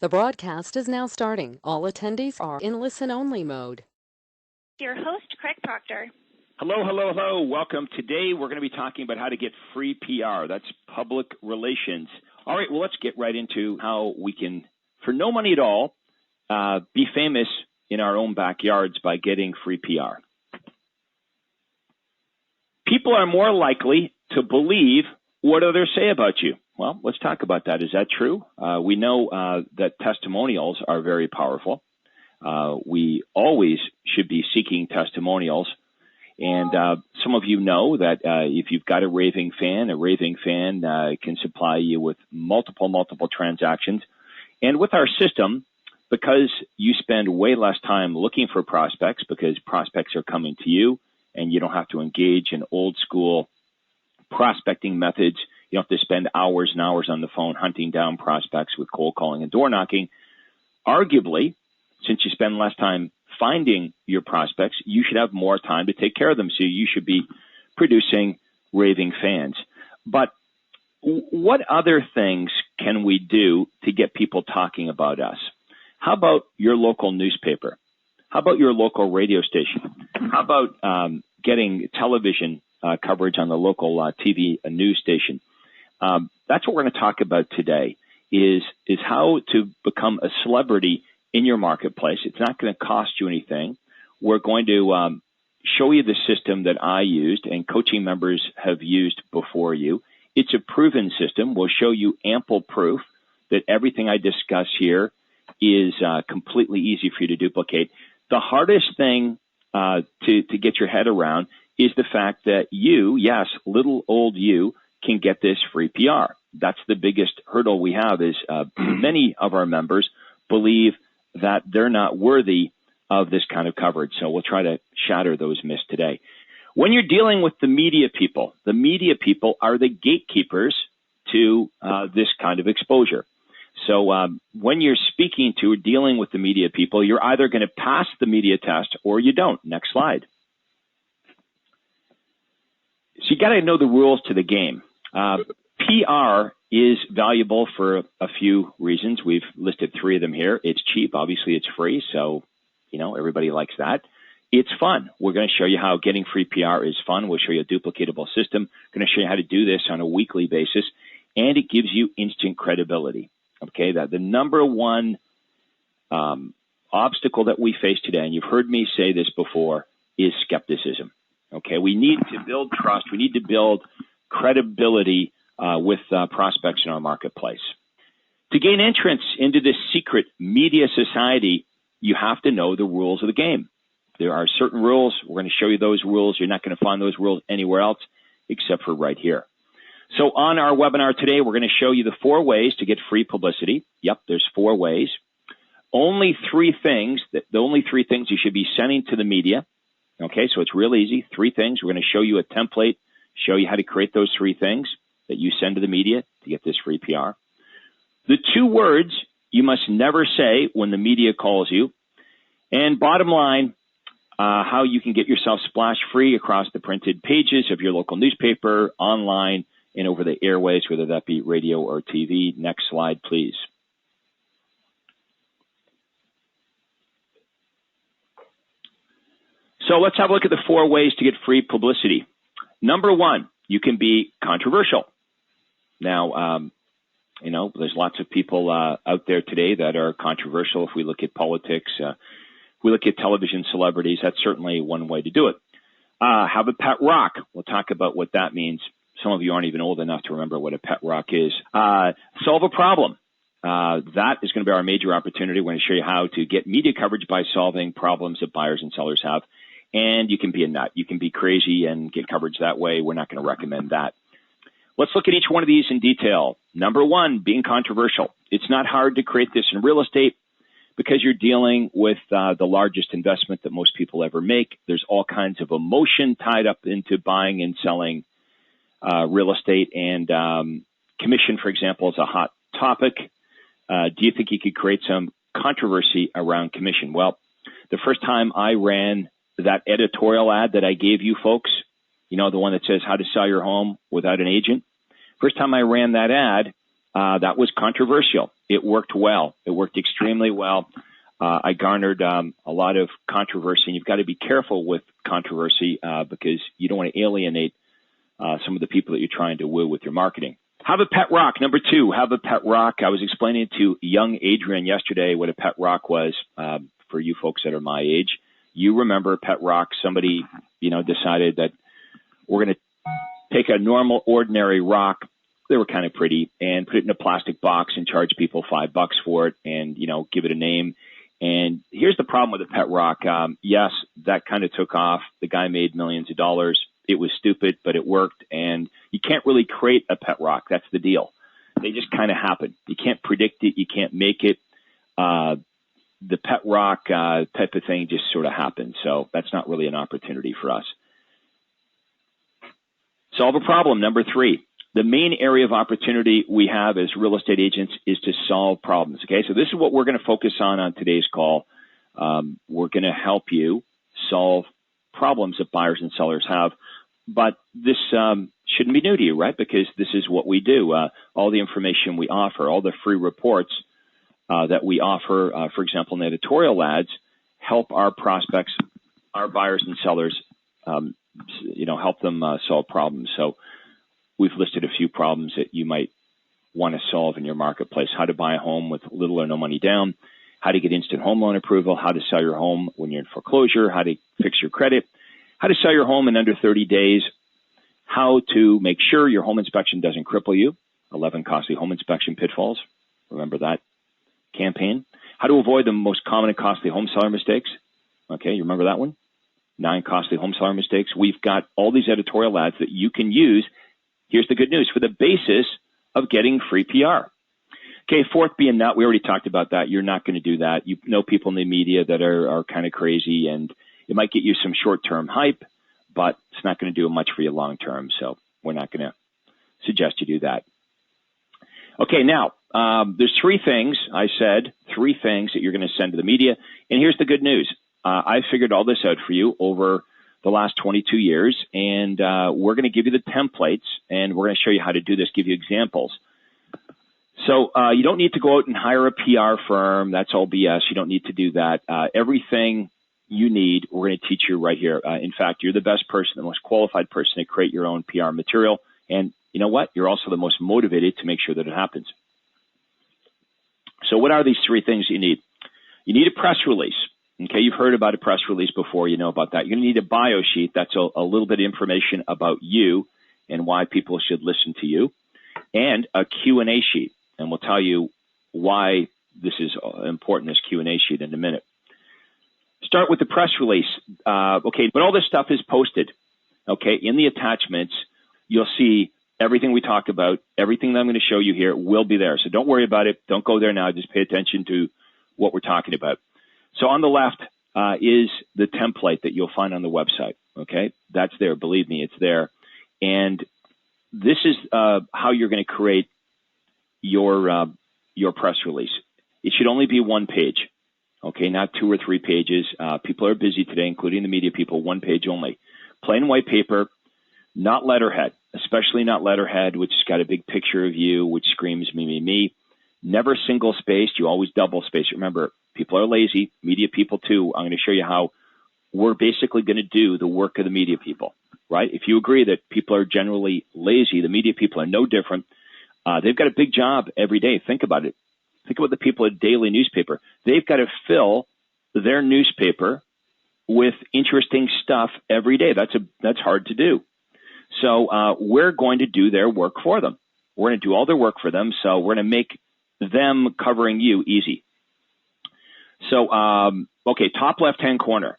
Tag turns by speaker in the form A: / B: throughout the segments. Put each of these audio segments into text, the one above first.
A: The broadcast is now starting. All attendees are in listen-only mode.
B: Your host, Craig Proctor.
C: Hello, hello, hello. Welcome. Today we're going to be talking about how to get free PR. That's public relations. All right, well, let's get right into how we can, for no money at all, be famous in our own backyards by getting free PR. People are more likely to believe what others say about you. Well, let's talk about that. Is that true? We know that testimonials are very powerful. We always should be seeking testimonials. And some of you know that if you've got a raving fan can supply you with multiple transactions. And with our system, because you spend way less time looking for prospects because prospects are coming to you and you don't have to engage in old school prospecting methods. You don't have to spend hours and hours on the phone hunting down prospects with cold calling and door knocking. Arguably, since you spend less time finding your prospects, you should have more time to take care of them. So you should be producing raving fans. But what other things can we do to get people talking about us? How about your local newspaper? How about your local radio station? How about getting television coverage on the local TV news station? That's what we're going to talk about today is how to become a celebrity in your marketplace. It's not going to cost you anything. We're going to show you the system that I used and coaching members have used before you. It's a proven system. We'll show you ample proof that everything I discuss here is completely easy for you to duplicate. The hardest thing to get your head around is the fact that you, yes, little old you, can get this free PR. That's the biggest hurdle we have is many of our members believe that they're not worthy of this kind of coverage. So we'll try to shatter those myths today. When you're dealing with the media people are the gatekeepers to this kind of exposure. So when you're speaking to or dealing with the media people, you're either going to pass the media test or you don't. Next slide. So you got to know the rules to the game. PR is valuable for a few reasons. We've listed three of them here. It's cheap. Obviously, it's free. So, everybody likes that. It's fun. We're going to show you how getting free PR is fun. We'll show you a duplicatable system. We're going to show you how to do this on a weekly basis. And it gives you instant credibility. Okay, that the number one obstacle that we face today, and you've heard me say this before, is skepticism. Okay, we need to build trust. We need to build credibility with prospects in our marketplace. To gain entrance into this secret media society, you have to know the rules of the game. There are certain rules. We're going to show you those rules. You're not going to find those rules anywhere else except for right here. So on our webinar today, we're going to show you the 4 ways to get free publicity. Yep, there's 4 ways. The only three things you should be sending to the media. Okay, so it's real easy. 3 things. We're going to show you a template, show you how to create those 3 things that you send to the media to get this free PR. The 2 words you must never say when the media calls you. And bottom line, how you can get yourself splash free across the printed pages of your local newspaper, online, and over the airways, whether that be radio or TV. Next slide, please. So let's have a look at the 4 ways to get free publicity. Number 1, you can be controversial. Now, there's lots of people out there today that are controversial. If we look at politics, if we look at television celebrities, that's certainly one way to do it. Have a pet rock. We'll talk about what that means. Some of you aren't even old enough to remember what a pet rock is. Solve a problem. That is going to be our major opportunity. We're going to show you how to get media coverage by solving problems that buyers and sellers have. And you can be a nut. You can be crazy and get coverage that way. We're not going to recommend that. Let's look at each one of these in detail. Number 1, being controversial. It's not hard to create this in real estate because you're dealing with the largest investment that most people ever make. There's all kinds of emotion tied up into buying and selling real estate, and commission, for example, is a hot topic. Do you think you could create some controversy around commission? Well, the first time I ran that editorial ad that I gave you folks, the one that says how to sell your home without an agent. First time I ran that ad, that was controversial. It worked well. It worked extremely well. I garnered a lot of controversy, and you've got to be careful with controversy because you don't want to alienate some of the people that you're trying to woo with your marketing. Have a pet rock. Number 2, have a pet rock. I was explaining to young Adrian yesterday what a pet rock was for you folks that are my age. You remember pet rock. Somebody, decided that we're going to take a normal, ordinary rock. They were kind of pretty, and put it in a plastic box and charge people $5 for it and, give it a name. And here's the problem with a pet rock. Yes, that kind of took off. The guy made millions of dollars. It was stupid, but it worked. And you can't really create a pet rock. That's the deal. They just kind of happen. You can't predict it. You can't make it. The pet rock type of thing just sort of happens. So that's not really an opportunity for us. Solve a problem. Number 3. The main area of opportunity we have as real estate agents is to solve problems. Okay, so this is what we're going to focus on today's call. We're going to help you solve problems that buyers and sellers have. But this shouldn't be new to you, right? Because this is what we do. All the information we offer, all the free reports that we offer, for example, in the editorial ads, help our prospects, our buyers and sellers, help them solve problems. So we've listed a few problems that you might want to solve in your marketplace. How to buy a home with little or no money down, how to get instant home loan approval, how to sell your home when you're in foreclosure, how to fix your credit, how to sell your home in under 30 days, how to make sure your home inspection doesn't cripple you, 11 costly home inspection pitfalls. Remember that campaign. How to avoid the most common and costly home seller mistakes. Okay, you remember that one? 9 costly home seller mistakes. We've got all these editorial ads that you can use. Here's the good news, for the basis of getting free PR. Okay, 4th being that, we already talked about that. You're not going to do that. You know people in the media that are kind of crazy, and it might get you some short-term hype, but it's not going to do much for you long-term, so we're not going to suggest you do that. Okay, now, there's 3 things, I said, 3 things that you're going to send to the media, and here's the good news. I figured all this out for you over the last 22 years, and we're going to give you the templates, and we're going to show you how to do this, give you examples. So you don't need to go out and hire a PR firm. That's all BS. You don't need to do that. Everything you need, we're going to teach you right here. In fact, you're the best person, the most qualified person to create your own PR material, and you know what? You're also the most motivated to make sure that it happens. So what are these 3 things you need? You need a press release. Okay, you've heard about a press release before. You know about that. You're going to need a bio sheet. That's a little bit of information about you and why people should listen to you, and a Q&A sheet. And we'll tell you why this is important, this Q&A sheet, in a minute. Start with the press release. Okay, but all this stuff is posted. Okay, in the attachments, you'll see everything we talked about. Everything that I'm going to show you here will be there. So don't worry about it. Don't go there now. Just pay attention to what we're talking about. So on the left is the template that you'll find on the website, okay? That's there. Believe me, it's there. And this is how you're going to create your press release. It should only be 1 page, okay? Not 2 or 3 pages. People are busy today, including the media people. 1 page only. Plain white paper, not letterhead, especially not letterhead, which has got a big picture of you, which screams me, me, me. Never single spaced. You always double space. Remember, people are lazy, media people too. I'm going to show you how we're basically going to do the work of the media people, right? If you agree that people are generally lazy, the media people are no different. They've got a big job every day. Think about it. Think about the people at daily newspaper. They've got to fill their newspaper with interesting stuff every day. That's hard to do. So we're going to do their work for them. We're going to do all their work for them. So we're going to make them covering you easy. So, okay, top left-hand corner.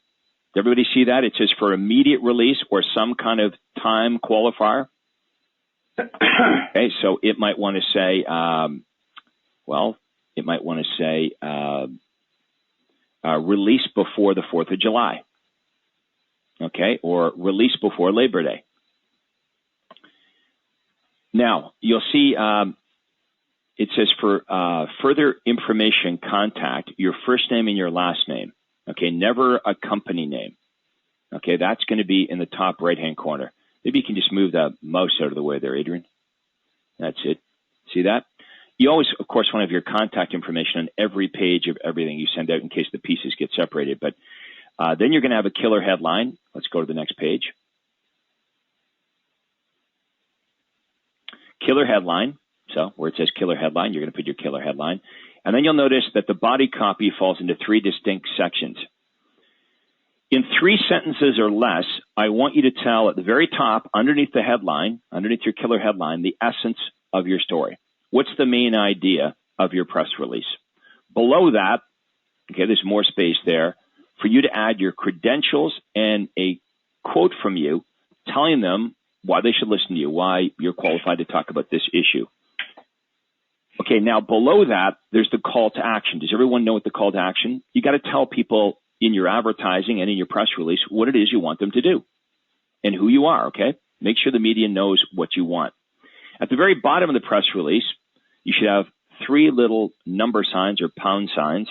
C: Does everybody see that? It says for immediate release or some kind of time qualifier. Okay, so it might want to say, release before the 4th of July. Okay, or release before Labor Day. Now, you'll see it says for further information, contact your first name and your last name. Okay, never a company name. Okay, that's going to be in the top right-hand corner. Maybe you can just move that mouse out of the way there, Adrian. That's it. See that? You always, of course, want to have your contact information on every page of everything you send out in case the pieces get separated. But then you're going to have a killer headline. Let's go to the next page. Killer headline. So where it says killer headline, you're going to put your killer headline. And then you'll notice that the body copy falls into 3 distinct sections. In 3 sentences or less, I want you to tell at the very top, underneath the headline, underneath your killer headline, the essence of your story. What's the main idea of your press release? Below that, okay, there's more space there for you to add your credentials and a quote from you telling them why they should listen to you, why you're qualified to talk about this issue. Okay, now below that, there's the call to action. Does everyone know what the call to action? You got to tell people in your advertising and in your press release what it is you want them to do and who you are, okay? Make sure the media knows what you want. At the very bottom of the press release, you should have 3 little number signs or pound signs.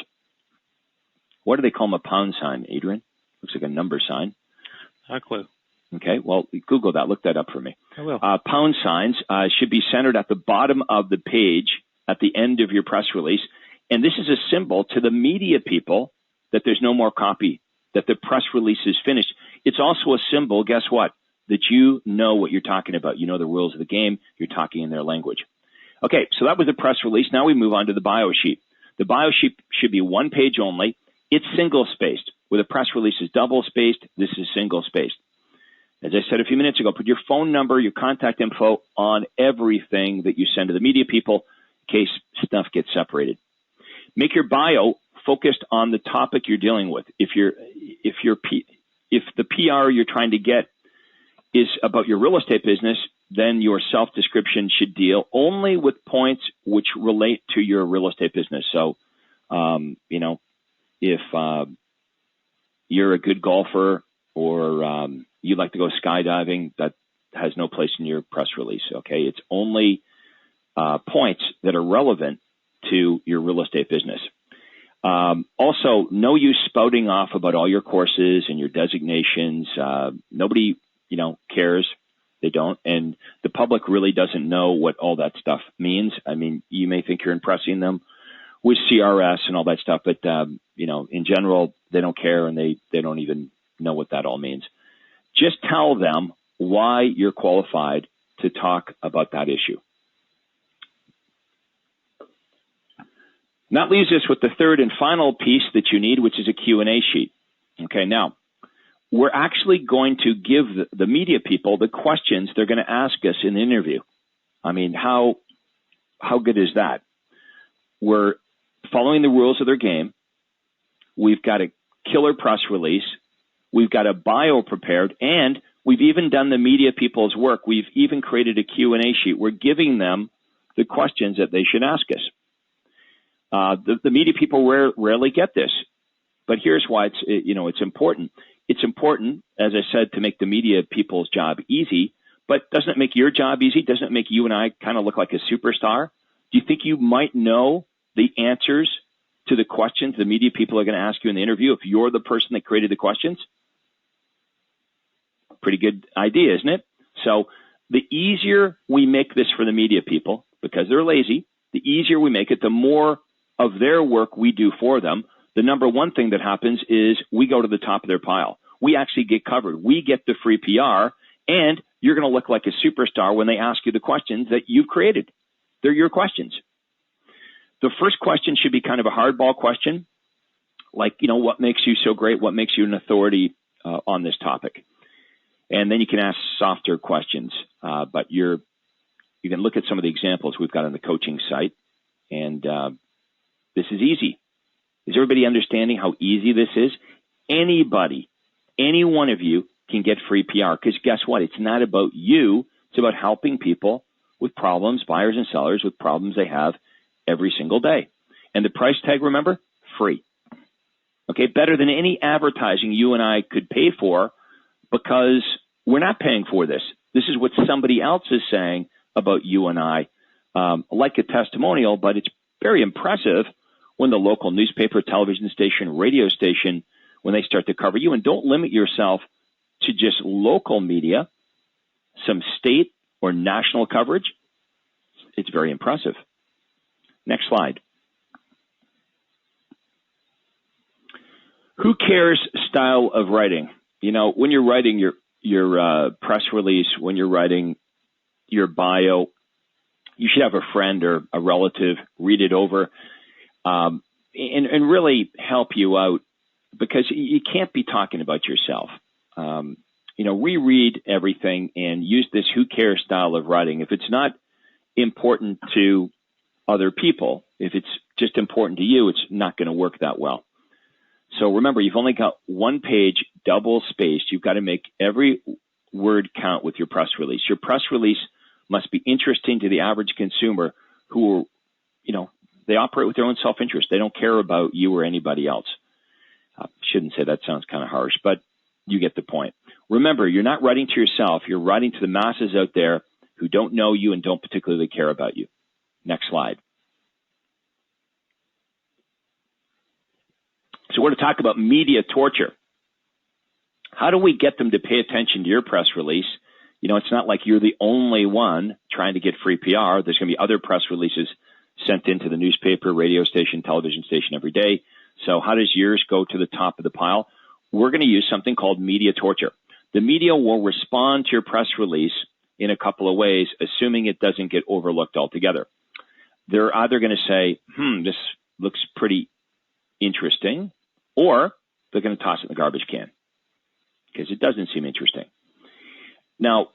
C: What do they call them a pound sign, Adrian? Looks like a number sign.
D: Not a clue.
C: Okay, well, Google that. Look that up for me.
D: I will.
C: Pound signs should be centered at the bottom of the page at the end of your press release. And this is a symbol to the media people that there's no more copy, that the press release is finished. It's also a symbol, guess what, that you know what you're talking about. You know the rules of the game. You're talking in their language. Okay, so that was the press release. Now we move on to the bio sheet. The bio sheet should be 1 page only. It's single-spaced. Where the press release is double-spaced, this is single-spaced. As I said a few minutes ago, put your phone number, your contact info on everything that you send to the media people in case stuff gets separated. Make your bio focused on the topic you're dealing with. If the PR you're trying to get is about your real estate business, then your self-description should deal only with points which relate to your real estate business. So, if you're a good golfer or you like to go skydiving, that has no place in your press release, okay? It's only points that are relevant to your real estate business. Also, no use spouting off about all your courses and your designations. Nobody, cares. They don't. And the public really doesn't know what all that stuff means. I mean, you may think you're impressing them with CRS and all that stuff, but, in general, they don't care and they don't even know what that all means. Just tell them why you're qualified to talk about that issue. And that leaves us with the third and final piece that you need, which is a Q&A sheet. Okay, now, we're actually going to give the media people the questions they're going to ask us in the interview. I mean, how good is that? We're following the rules of their game. We've got a killer press release. We've got a bio prepared, and we've even done the media people's work. We've even created a Q&A sheet. We're giving them the questions that they should ask us. The media people rarely get this, but here's why it's important. It's important, as I said, to make the media people's job easy, but doesn't it make your job easy? Doesn't it make you and I kind of look like a superstar? Do you think you might know the answers to the questions the media people are going to ask you in the interview if you're the person that created the questions? Pretty good idea, isn't it? So the easier we make this for the media people, because they're lazy, the easier we make it, the more of their work we do for them. The number one thing that happens is we go to the top of their pile. We actually get covered. We get the free PR, and you're going to look like a superstar when they ask you the questions that you've created. They're your questions. The first question should be kind of a hardball question, like, what makes you so great? What makes you an authority on this topic? And then you can ask softer questions, but you can look at some of the examples we've got on the coaching site, and this is easy. Is everybody understanding how easy this is? Anybody, any one of you can get free PR, because guess what? It's not about you. It's about helping people with problems, buyers and sellers with problems they have every single day. And the price tag, remember, free. Okay, better than any advertising you and I could pay for, because we're not paying for this. This is what somebody else is saying about you and I, like a testimonial, but it's very impressive when the local newspaper, television station, radio station, when they start to cover you. And don't limit yourself to just local media, some state or national coverage. It's very impressive. Next slide. Who cares style of writing? You know, when you're writing your press release, when you're writing your bio, you should have a friend or a relative read it over and really help you out, because you can't be talking about yourself. You know, reread everything and use this who cares style of writing. If it's not important to other people, if it's just important to you, it's not going to work that well. So remember, you've only got one page, double spaced. You've got to make every word count with your press release. Your press release must be interesting to the average consumer who, you know, they operate with their own self-interest. They don't care about you or anybody else. Shouldn't say that, sounds kind of harsh, but you get the point. Remember, you're not writing to yourself. You're writing to the masses out there who don't know you and don't particularly care about you. Next slide. So we're going to talk about media torture. How do we get them to pay attention to your press release? You know, it's not like you're the only one trying to get free PR. There's going to be other press releases sent into the newspaper, radio station, television station every day. So how does yours go to the top of the pile? We're going to use something called media torture. The media will respond to your press release in a couple of ways, assuming it doesn't get overlooked altogether. They're either going to say, this looks pretty interesting, or they're going to toss it in the garbage can because it doesn't seem interesting. Now,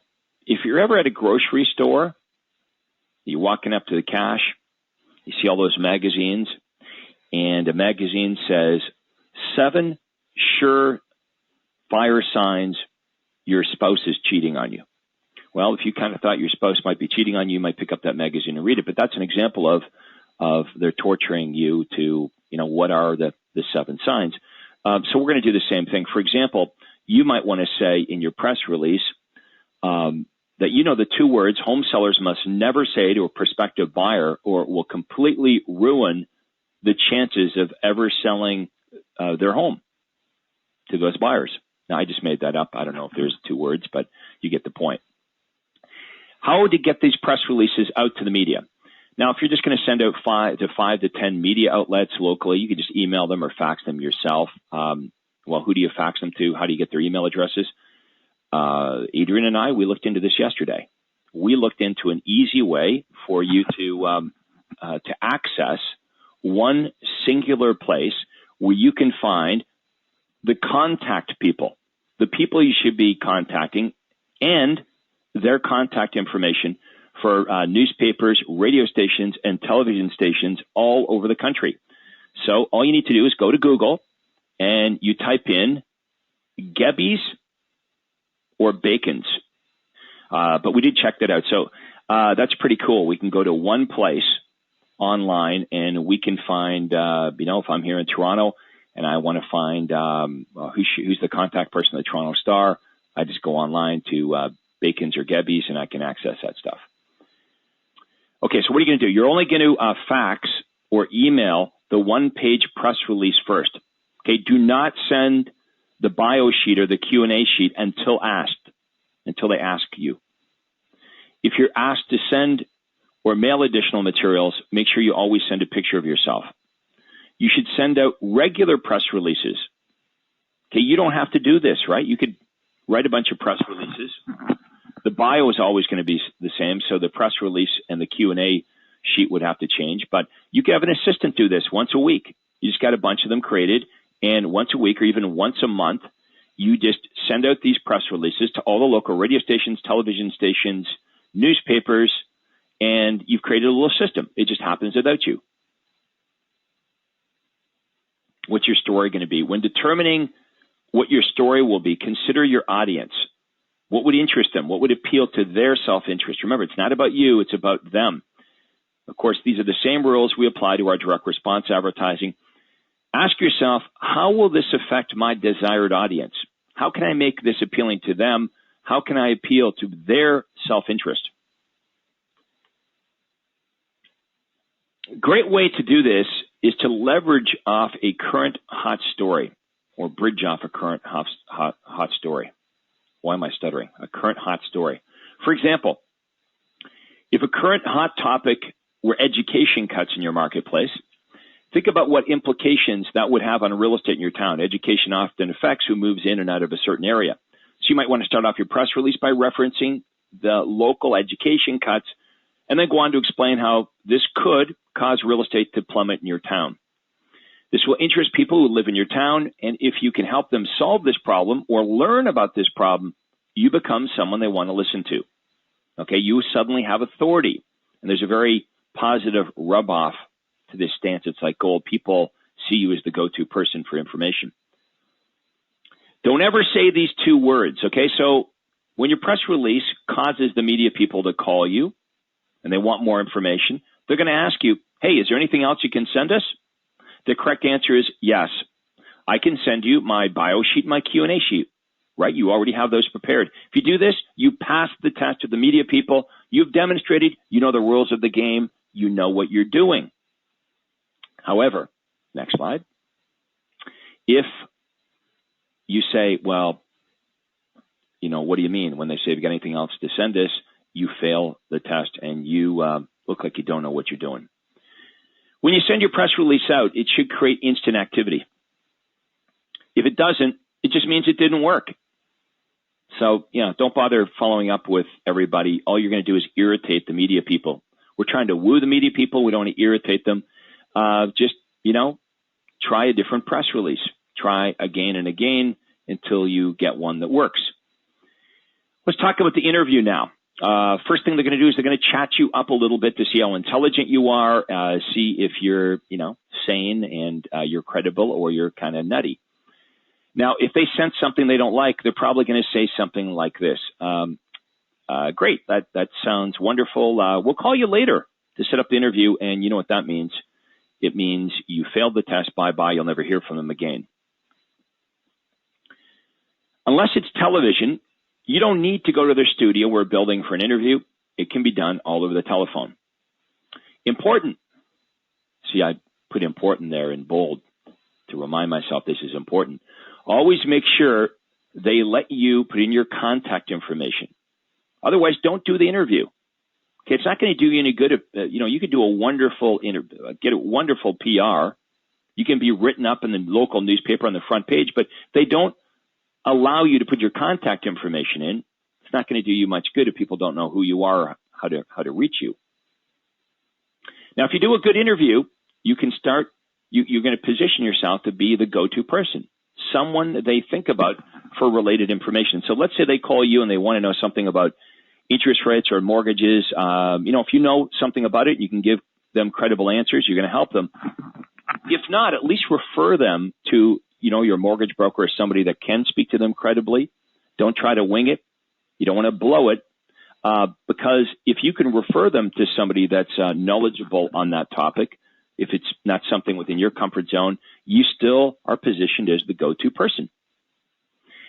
C: if you're ever at a grocery store, you're walking up to the cash, you see all those magazines, and a magazine says 7 sure fire signs your spouse is cheating on you. Well, if you kind of thought your spouse might be cheating on you, you might pick up that magazine and read it. But that's an example of they're torturing you to, you know, what are the 7 signs. So we're going to do the same thing. For example, you might want to say in your press release that you know the 2 words home sellers must never say to a prospective buyer, or it will completely ruin the chances of ever selling their home to those buyers. Now, I just made that up. I don't know if there's 2 words, but you get the point. How to get these press releases out to the media? Now, if you're just going to send out 5 to 10 media outlets locally, you can just email them or fax them yourself. Well, who do you fax them to? How do you get their email addresses? Adrian and I, we looked into this yesterday. We looked into an easy way for you to access one singular place where you can find the contact people, the people you should be contacting, and their contact information for newspapers, radio stations, and television stations all over the country. So all you need to do is go to Google and you type in Gebbies or Bacons. But we did check that out. So that's pretty cool. We can go to one place online and we can find, if I'm here in Toronto and I want to find who's the contact person at the Toronto Star, I just go online to Bacons or Gebbies and I can access that stuff. Okay, so what are you going to do? You're only going to fax or email the one-page press release first. Okay, do not send the bio sheet or the Q&A sheet until they ask you. If you're asked to send or mail additional materials, make sure you always send a picture of yourself. You should send out regular press releases. Okay, you don't have to do this, right? You could write a bunch of press releases. The bio is always going to be the same, so the press release and the Q&A sheet would have to change. But you could have an assistant do this once a week. You just got a bunch of them created, and once a week or even once a month, you just send out these press releases to all the local radio stations, television stations, newspapers, and you've created a little system. It just happens without you. What's your story going to be? When determining what your story will be, consider your audience. What would interest them? What would appeal to their self-interest? Remember, it's not about you, it's about them. Of course, these are the same rules we apply to our direct response advertising. Ask yourself, how will this affect my desired audience? How can I make this appealing to them? How can I appeal to their self-interest? A great way to do this is to leverage off a current hot story or bridge off a current hot story. Why am I stuttering? A current hot story. For example, if a current hot topic were education cuts in your marketplace, think about what implications that would have on real estate in your town. Education often affects who moves in and out of a certain area. So you might want to start off your press release by referencing the local education cuts and then go on to explain how this could cause real estate to plummet in your town. This will interest people who live in your town, and if you can help them solve this problem or learn about this problem, you become someone they want to listen to. Okay, you suddenly have authority, and there's a very positive rub-off to this stance. It's like gold. People see you as the go-to person for information. Don't ever say these two words, okay? So when your press release causes the media people to call you and they want more information, they're going to ask you, hey, is there anything else you can send us? The correct answer is yes. I can send you my bio sheet, my Q&A sheet, right? You already have those prepared. If you do this, you pass the test to the media people. You've demonstrated you know the rules of the game. You know what you're doing. However, next slide. If you say, well, you know, what do you mean? When they say, have you got anything else to send us? You fail the test and you look like you don't know what you're doing. When you send your press release out, it should create instant activity. If it doesn't, it just means it didn't work. So, don't bother following up with everybody. All you're going to do is irritate the media people. We're trying to woo the media people. We don't want to irritate them. Try a different press release. Try again and again until you get one that works. Let's talk about the interview now. First thing they're going to do is they're going to chat you up a little bit to see how intelligent you are, see if you're, sane and you're credible or you're kind of nutty. Now, if they sense something they don't like, they're probably going to say something like this. Great, that sounds wonderful. We'll call you later to set up the interview, and you know what that means. It means you failed the test, bye-bye, you'll never hear from them again. Unless it's television, you don't need to go to their studio or building for an interview. It can be done all over the telephone. Important. See, I put important there in bold to remind myself this is important. Always make sure they let you put in your contact information. Otherwise, don't do the interview. Okay, it's not going to do you any good. You could do a wonderful get a wonderful PR. You can be written up in the local newspaper on the front page, but they don't allow you to put your contact information in. It's not going to do you much good if people don't know who you are, how to reach you. Now, if you do a good interview, you can start. You're going to position yourself to be the go-to person, someone they think about for related information. So let's say they call you and they want to know something about interest rates or mortgages. If you know something about it, you can give them credible answers. You're going to help them. If not, at least refer them to, your mortgage broker or somebody that can speak to them credibly. Don't try to wing it. You don't want to blow it. Because if you can refer them to somebody that's knowledgeable on that topic, if it's not something within your comfort zone, you still are positioned as the go-to person.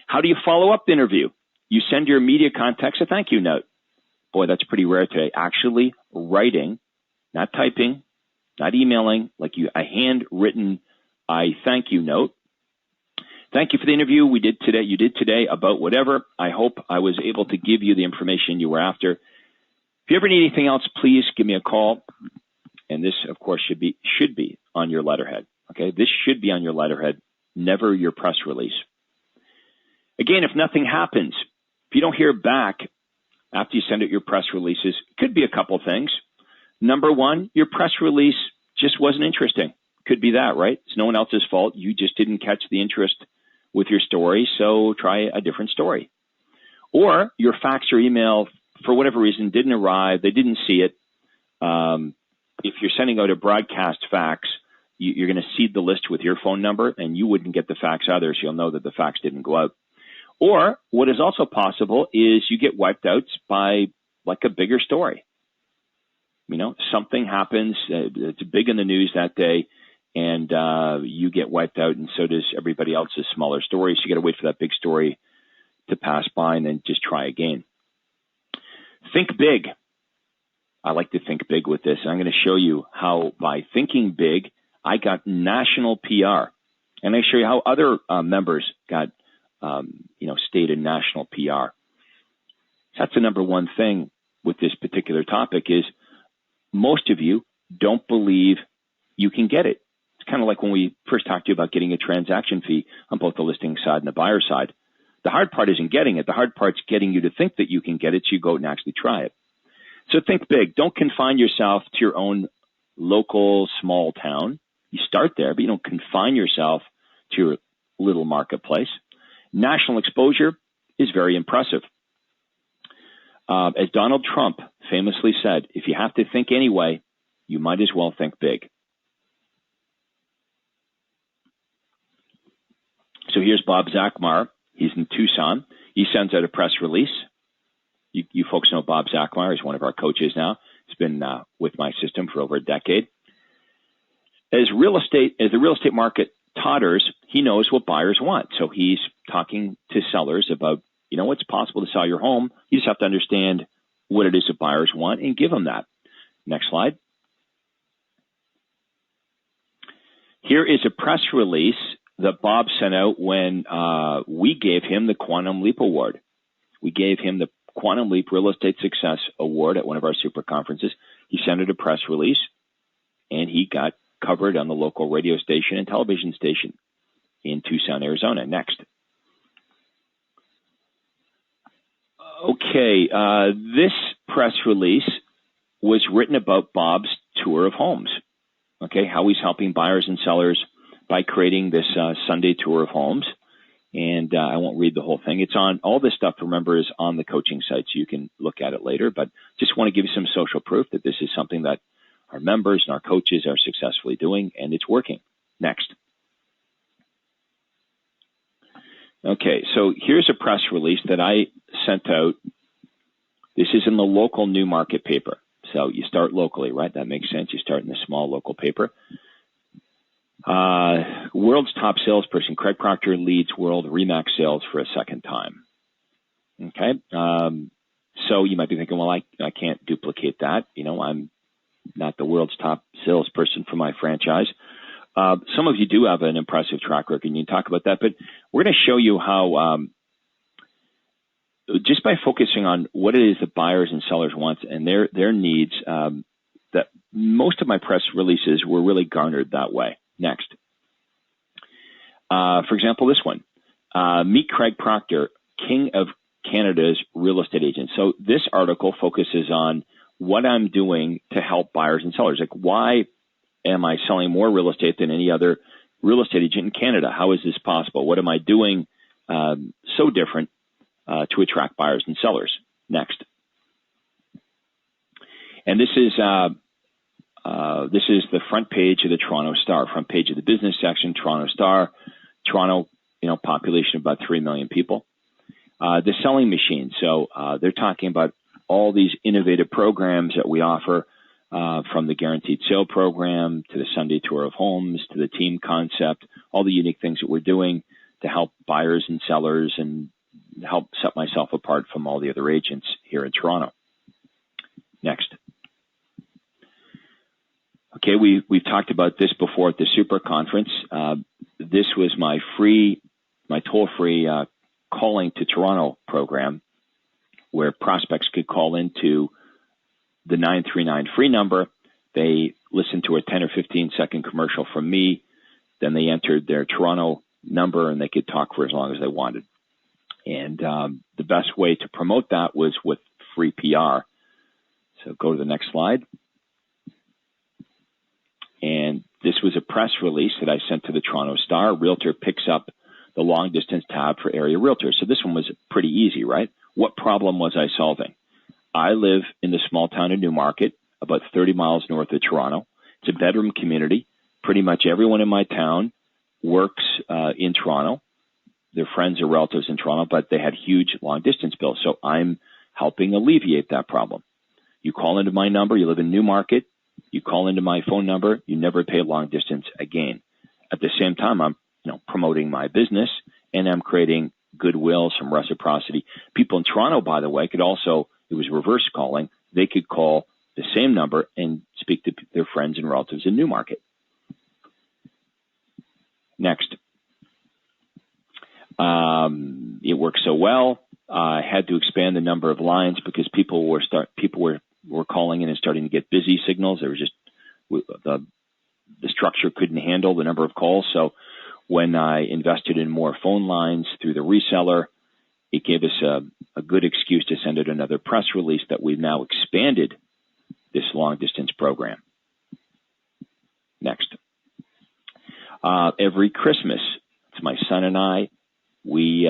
C: How do you follow up the interview? You send your media contacts a thank you note. Boy, that's pretty rare today. Actually writing, not typing, not emailing, like a handwritten I thank you note. Thank you for the interview you did today about whatever. I hope I was able to give you the information you were after. If you ever need anything else, please give me a call. And this, of course, should be on your letterhead. Okay, this should be on your letterhead, never your press release. Again, if nothing happens, if you don't hear back after you send out your press releases, it could be a couple things. Number one, your press release just wasn't interesting. Could be that, right? It's no one else's fault. You just didn't catch the interest with your story, so try a different story. Or your fax or email, for whatever reason, didn't arrive. They didn't see it. If you're sending out a broadcast fax, you're going to seed the list with your phone number, and you wouldn't get the fax either, so you'll know that the fax didn't go out. Or what is also possible is you get wiped out by like a bigger story. Something happens, it's big in the news that day, and you get wiped out, and so does everybody else's smaller stories. So you got to wait for that big story to pass by and then just try again. Think big. I like to think big with this. I'm going to show you how by thinking big, I got national PR. And I show you how other members got, state and national PR. That's the number one thing with this particular topic is most of you don't believe you can get it. It's kind of like when we first talked to you about getting a transaction fee on both the listing side and the buyer side. The hard part isn't getting it. The hard part's getting you to think that you can get it so you go out and actually try it. So think big. Don't confine yourself to your own local small town. You start there, but you don't confine yourself to your little marketplace. National exposure is very impressive. As Donald Trump famously said, if you have to think anyway, you might as well think big. So here's Bob Zachmar. He's in Tucson. He sends out a press release. You folks know Bob Zachmar. He's one of our coaches now. He's been with my system for over a decade. As the real estate market totters, he knows what buyers want. So he's talking to sellers about, it's possible to sell your home. You just have to understand what it is that buyers want and give them that. Next slide. Here is a press release that Bob sent out when we gave him the Quantum Leap Award. We gave him the Quantum Leap Real Estate Success Award at one of our super conferences. He sent out a press release, and he got covered on the local radio station and television station in Tucson, Arizona. Next. Okay, this press release was written about Bob's tour of homes. Okay, how he's helping buyers and sellers by creating this Sunday tour of homes. And I won't read the whole thing. It's on, all this stuff, remember, is on the coaching site, so you can look at it later. But just want to give you some social proof that this is something that our members and our coaches are successfully doing, and it's working. Next. Okay, so here's a press release that I sent out. This is in the local New Market paper. So you start locally, right? That makes sense. You start in the small local paper. World's top salesperson, Craig Proctor, leads world RE/MAX sales for a second time. Okay. So you might be thinking, well, I can't duplicate that. I'm not the world's top salesperson for my franchise. Some of you do have an impressive track record, and you can talk about that. But we're going to show you how, just by focusing on what it is that buyers and sellers want and their needs, that most of my press releases were really garnered that way. Next. For example, this one. Meet Craig Proctor, King of Canada's Real Estate Agent. So this article focuses on what I'm doing to help buyers and sellers. Like, why am I selling more real estate than any other real estate agent in Canada? How is this possible? What am I doing so different to attract buyers and sellers? Next. And this is the front page of the Toronto Star, front page of the business section, Toronto Star. Toronto, population of about 3 million people. The selling machine. So they're talking about all these innovative programs that we offer, from the guaranteed sale program to the Sunday tour of homes to the team concept, all the unique things that we're doing to help buyers and sellers and help set myself apart from all the other agents here in Toronto. Next. Okay, we've talked about this before at the super conference. This was my toll-free calling to Toronto program, where prospects could call into the 939 free number. They listened to a 10 or 15 second commercial from me. Then they entered their Toronto number and they could talk for as long as they wanted. And the best way to promote that was with free PR. So go to the next slide. And this was a press release that I sent to the Toronto Star. Realtor picks up the long distance tab for area realtors. So this one was pretty easy, right? What problem was I solving? I live in the small town of Newmarket, about 30 miles north of Toronto. It's a bedroom community. Pretty much everyone in my town works in Toronto. Their friends or relatives in Toronto, but they had huge long distance bills. So I'm helping alleviate that problem. You call into my number, you live in Newmarket, you call into my phone number, you never pay long distance again. At the same time, I'm promoting my business and I'm creating goodwill, some reciprocity. People in Toronto, by the way, could also, it was reverse calling, they could call the same number and speak to their friends and relatives in Newmarket. Next. It worked so well. I had to expand the number of lines because people were were calling in and starting to get busy signals. There was just the structure couldn't handle the number of calls. So when I invested in more phone lines through the reseller, it gave us a good excuse to send out another press release that we've now expanded this long distance program. Next. Every Christmas, it's my son and I, we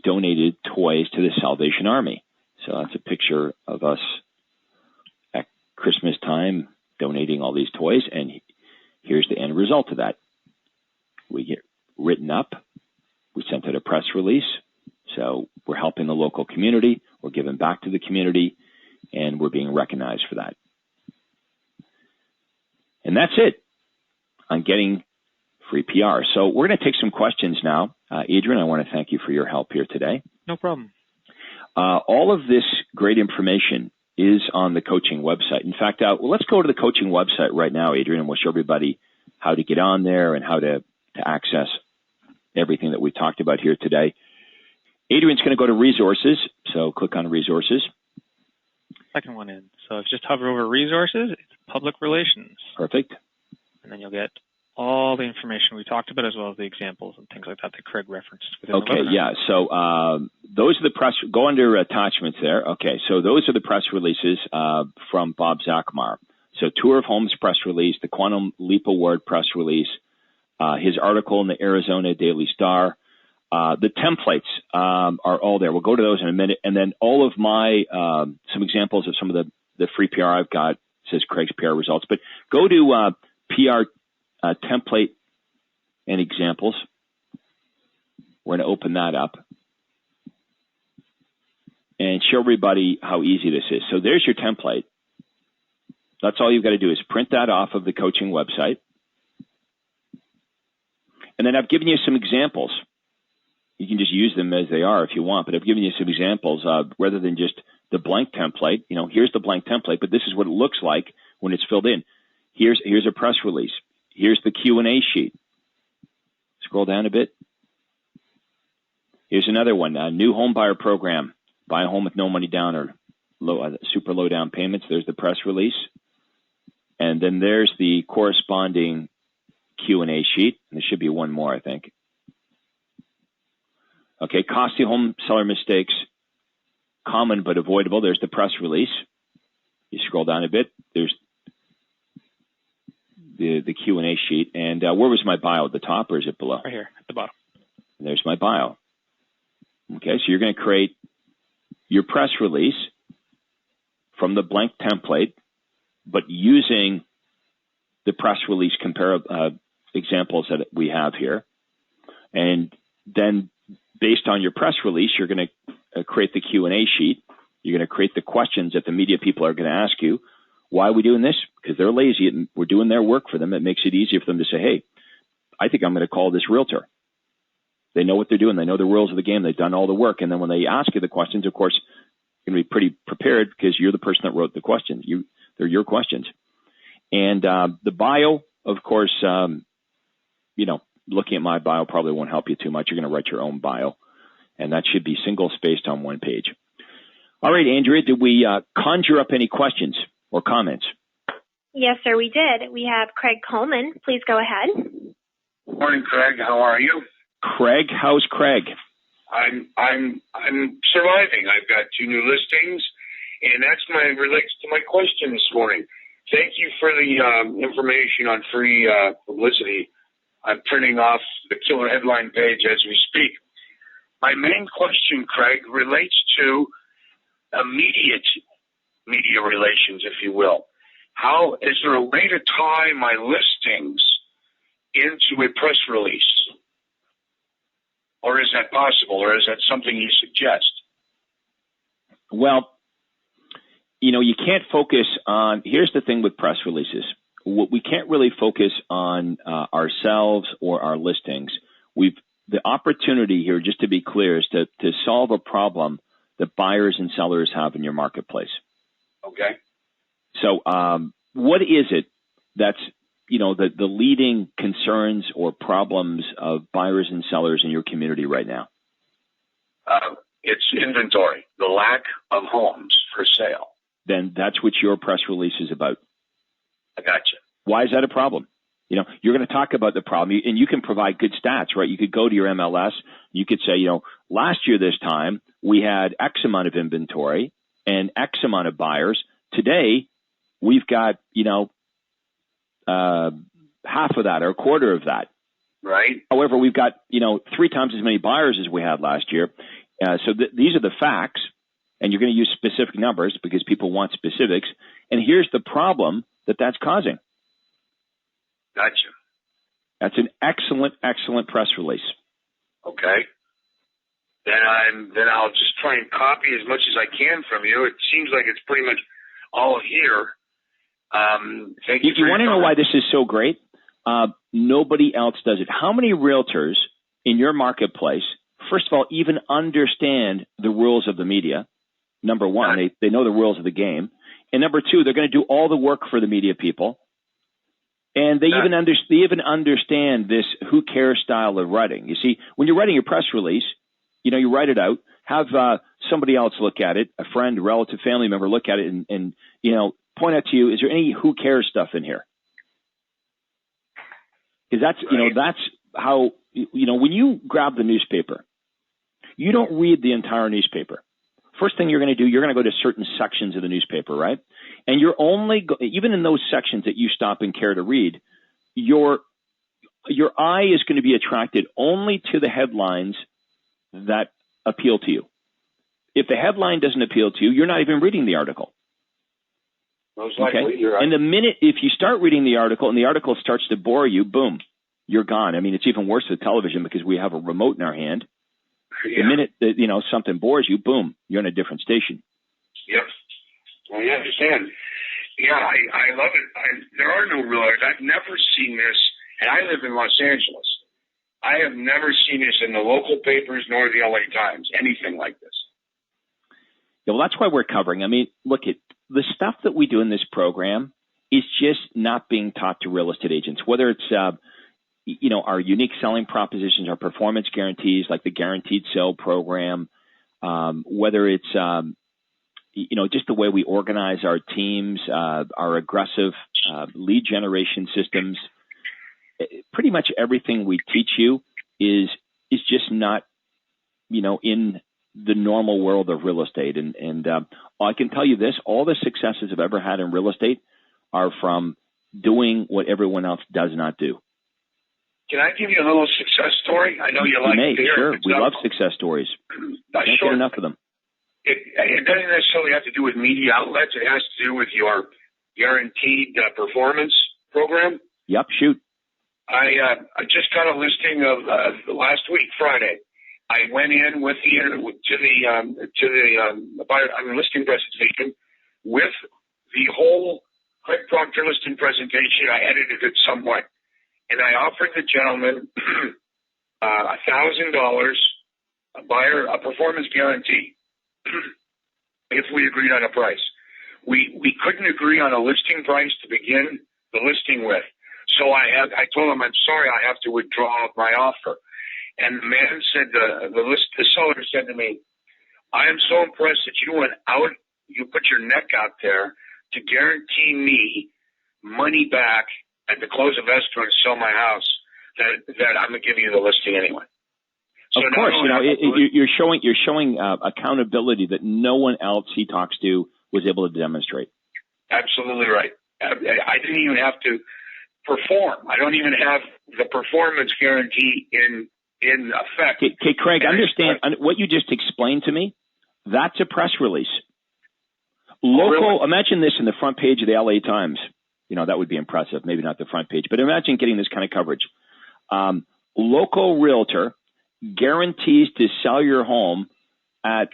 C: donated toys to the Salvation Army. So that's a picture of us at Christmas time donating all these toys, and here's the end result of that. We get written up. We sent out a press release. So we're helping the local community. We're giving back to the community, and we're being recognized for that. And that's it on getting free PR. So we're going to take some questions now. Adrian, I want to thank you for your help here today.
D: No problem.
C: All of this great information is on the coaching website. In fact, let's go to the coaching website right now, Adrian, and we'll show everybody how to get on there and how to access everything that we talked about here today. Adrian's going to go to resources, so click on resources.
D: Second one in. So if you just hover over resources, it's public relations.
C: Perfect.
D: And then you'll get all the information we talked about, as well as the examples and things like that Craig referenced within the webinar.
C: Okay, yeah. So those are the press, go under attachments there. Okay, so those are the press releases from Bob Zachmar. So Tour of Homes press release, the Quantum Leap Award press release, his article in the Arizona Daily Star. The templates are all there. We'll go to those in a minute. And then all of my, some examples of some of the free PR I've got, says Craig's PR results. But go to PR template and examples. We're going to open that up and show everybody how easy this is. So there's your template. That's all you've got to do is print that off of the coaching website. And then I've given you some examples. You can just use them as they are if you want, but I've given you some examples rather than just the blank template. You know, here's the blank template, but this is what it looks like when it's filled in. Here's a press release. Here's the Q&A sheet. Scroll down a bit. Here's another one, new home buyer program. Buy a home with no money down or super low down payments. There's the press release. And then there's the corresponding Q&A sheet. And there should be one more, I think. Okay, costly home seller mistakes, common but avoidable. There's the press release. You scroll down a bit. There's the Q&A sheet. And where was my bio? At the top, or is it below?
D: Right here, at the bottom.
C: And there's my bio. Okay, so you're going to create your press release from the blank template, but using the press release examples that we have here. And then based on your press release, you're going to create the Q&A sheet. You're going to create the questions that the media people are going to ask you. Why are we doing this? Because they're lazy and we're doing their work for them. It makes it easier for them to say, hey, I think I'm going to call this realtor. They know what they're doing. They know the rules of the game. They've done all the work. And then when they ask you the questions, of course, you're going to be pretty prepared because you're the person that wrote the questions. They're your questions. And the bio, of course, looking at my bio probably won't help you too much. You're going to write your own bio, and that should be single-spaced on one page. All right, Andrea, did we conjure up any questions or comments?
B: Yes, sir, we did. We have Craig Coleman. Please go ahead.
E: Morning, Craig. How are you?
C: Craig, how's Craig?
E: I'm surviving. I've got 2 new listings, and that's relates to my question this morning. Thank you for the information on free publicity. I'm printing off the killer headline page as we speak. My main question, Craig, relates to immediate media relations, if you will. How is there a way to tie my listings into a press release? Or is that possible? Or is that something you suggest?
C: Well, you can't focus on, here's the thing with press releases. We can't really focus on ourselves or our listings. The opportunity here, just to be clear, is to solve a problem that buyers and sellers have in your marketplace.
E: Okay.
C: So what is it that's, the leading concerns or problems of buyers and sellers in your community right now?
E: It's inventory, the lack of homes for sale.
C: then that's what your press release is about.
E: I gotcha.
C: Why is that a problem? You're going to talk about the problem, and you can provide good stats, right? You could go to your MLS. You could say, last year this time we had X amount of inventory and X amount of buyers. Today we've got, half of that or a quarter of that.
E: Right.
C: However, we've got, 3 times as many buyers as we had last year. So these are the facts, and you're going to use specific numbers because people want specifics. And here's the problem that's causing.
E: Gotcha.
C: That's an excellent press release.
E: Okay. Then I'll just try and copy as much as I can from you. It seems like it's pretty much all here. Thank you.
C: You want to know why this is so great? Nobody else does it. How many realtors in your marketplace, first of all, even understand the rules of the media? Number one, they know the rules of the game. And number two, they're going to do all the work for the media people. And they even understand this who cares style of writing. You see, when you're writing your press release, you write it out, have somebody else look at it, a friend, a relative, family member look at it and point out to you, is there any who cares stuff in here? Because that's how, when you grab the newspaper, you don't read the entire newspaper. First thing you're going to do, you're going to go to certain sections of the newspaper, right? And you're only, even in those sections that you stop and care to read, your eye is going to be attracted only to the headlines that appeal to you. If the headline doesn't appeal to you, you're not even reading the article.
E: Most likely,
C: okay?
E: You're right.
C: And the minute, if you start reading the article and the article starts to bore you, boom, you're gone. I mean, it's even worse with television because we have a remote in our hand.
E: Yeah.
C: The minute that, something bores you, boom, you're in a different station.
E: Yep. Well, I understand. Yeah, I love it. There are no realtors. I've never seen this, and I live in Los Angeles. I have never seen this in the local papers nor the LA Times, anything like this.
C: Yeah, well, that's why we're covering. I mean, look, the stuff that we do in this program is just not being taught to real estate agents, whether it's our unique selling propositions, our performance guarantees, like the guaranteed sale program, whether it's, just the way we organize our teams, our aggressive lead generation systems. Pretty much everything we teach you is just not, in the normal world of real estate. And I can tell you this, all the successes I've ever had in real estate are from doing what everyone else does not do.
E: Can I give you a little success story? I know you like to hear.
C: Sure. We love success stories. Can't get enough of them.
E: It doesn't necessarily have to do with media outlets. It has to do with your guaranteed performance program.
C: Yep, shoot.
E: I just got a listing of last week, Friday. I went in with to the buyer listing presentation with the whole Craig Proctor listing presentation. I edited it somewhat. And I offered the gentleman $1,000 a performance guarantee if we agreed on a price. We couldn't agree on a listing price to begin the listing with. So I told him, I'm sorry, I have to withdraw my offer. And the man said, the seller said to me, I am so impressed that you went out, you put your neck out there to guarantee me money back at the close of escrow to sell my house, that I'm going to give you the listing anyway. So
C: of course, you're showing accountability that no one else he talks to was able to demonstrate.
E: Absolutely right. I didn't even have to perform. I don't even have the performance guarantee in effect.
C: Okay, Craig, understand what you just explained to me. That's a press release. Local. Really? Imagine this in the front page of the LA Times. That would be impressive. Maybe not the front page, but imagine getting this kind of coverage. Local realtor guarantees to sell your home at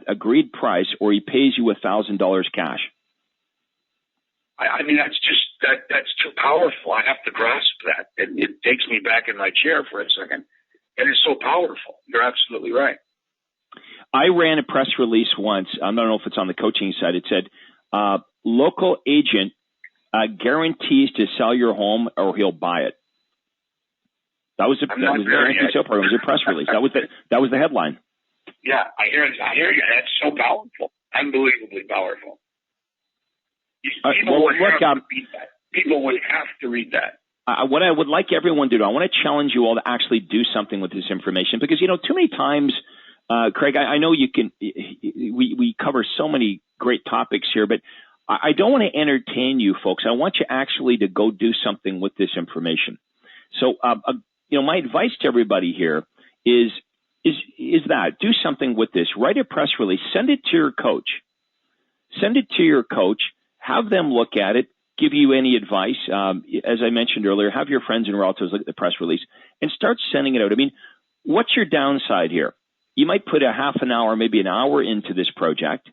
C: agreed price, or he pays you $1,000 cash.
E: I mean, that's too powerful. I have to grasp that. It takes me back in my chair for a second. It is so powerful. You're absolutely right.
C: I ran a press release once. I don't know if it's on the coaching side. It said, local agent guarantees to sell your home or he'll buy it. That was the guaranteed program. It was a press release. That was the headline.
E: Yeah, I hear you. That's so powerful. unbelievably powerful. People would have to read that. People would have to read that.
C: What I would like everyone to do, I want to challenge you all to actually do something with this information because, too many times, Craig, I know you can, we cover so many great topics here, but I don't want to entertain you folks. I want you actually to go do something with this information. So, my advice to everybody here is that do something with this. Write a press release. Send it to your coach. Send it to your coach. Have them look at it. Give you any advice. As I mentioned earlier, have your friends and relatives look at the press release and start sending it out. I mean, what's your downside here? You might put a half an hour, maybe an hour into this project.